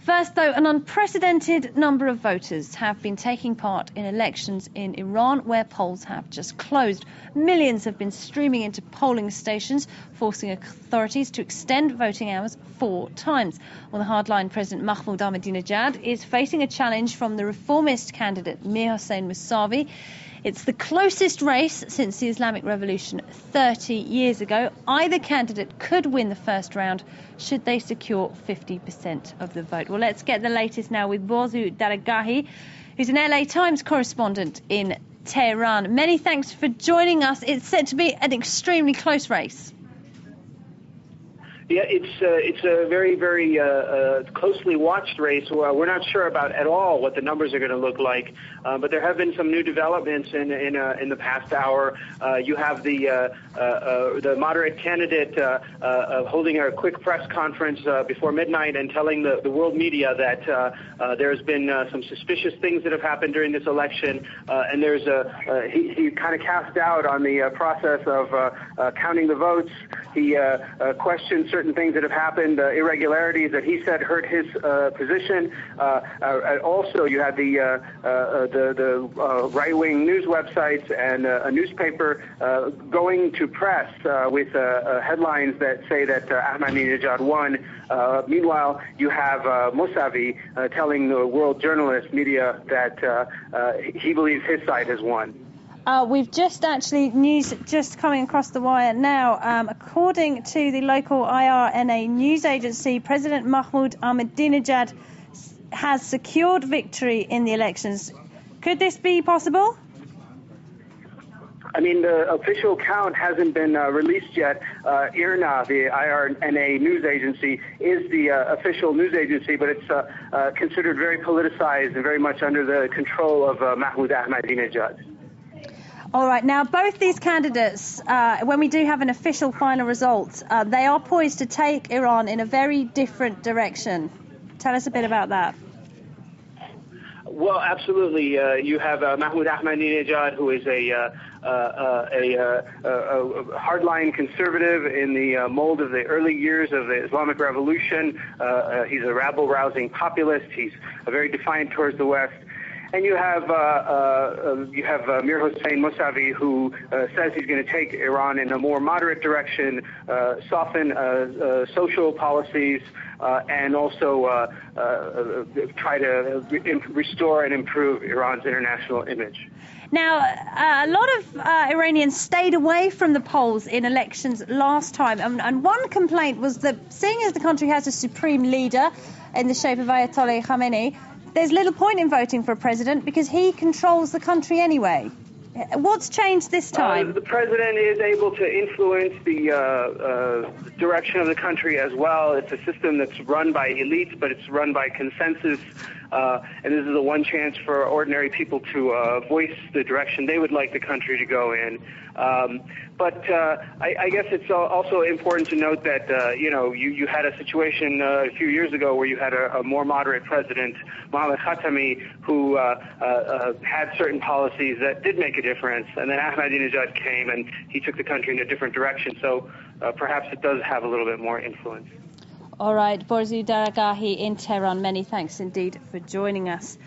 First, though, an unprecedented number of voters have been taking part in elections in Iran, where polls have just closed. Millions have been streaming into polling stations, forcing authorities to extend voting hours 4 times. Well, the hardline President Mahmoud Ahmadinejad is facing a challenge from the reformist candidate Mir Hossein Mousavi. It's the closest race since the Islamic Revolution 30 years ago. Either candidate could win the first round should they secure 50% of the vote. Well, let's get the latest now with Borzou Daragahi, who's an LA Times correspondent in Tehran. Many thanks for joining us. It's said to be an extremely close race. Yeah, it's a very, very closely watched race. We're not sure about at all what the numbers are going to look like, but there have been some new developments in the past hour. You have the moderate candidate holding a quick press conference before midnight and telling the world media that there's been some suspicious things that have happened during this election, and there's he kind of cast doubt on the process of counting the votes. He questioned certain things that have happened, irregularities that he said hurt his position. Also, you had the right-wing news websites and a newspaper going to press with headlines that say that Ahmadinejad won. Meanwhile, you have Mousavi telling the world journalist media that he believes his side has won. We've just actually, news just coming across the wire now. According to the local IRNA news agency, President Mahmoud Ahmadinejad has secured victory in the elections. Could this be possible? I mean, the official count hasn't been released yet. IRNA, the IRNA news agency, is the official news agency, but it's considered very politicized and very much under the control of Mahmoud Ahmadinejad. All right. Now, both these candidates, when we do have an official final result, they are poised to take Iran in a very different direction. Tell us a bit about that. Well, absolutely. You have Mahmoud Ahmadinejad, who is a hardline conservative in the mold of the early years of the Islamic Revolution. He's a rabble-rousing populist. He's very defiant towards the West. And you have Mir Hossein Mousavi, who says he's going to take Iran in a more moderate direction, soften social policies, and also try to restore and improve Iran's international image. Now, a lot of Iranians stayed away from the polls in elections last time, and one complaint was that seeing as the country has a supreme leader in the shape of Ayatollah Khamenei, there's little point in voting for a president because he controls the country anyway. What's changed this time? The president is able to influence the direction of the country as well. It's a system that's run by elites, but it's run by consensus. And this is the one chance for ordinary people to voice the direction they would like the country to go in. But I guess it's also important to note that, you had a situation a few years ago where you had a more moderate president, Mohammad Khatami, who had certain policies that did make a difference. And then Ahmadinejad came and he took the country in a different direction. So perhaps it does have a little bit more influence. All right, Borzou Daragahi in Tehran, many thanks indeed for joining us.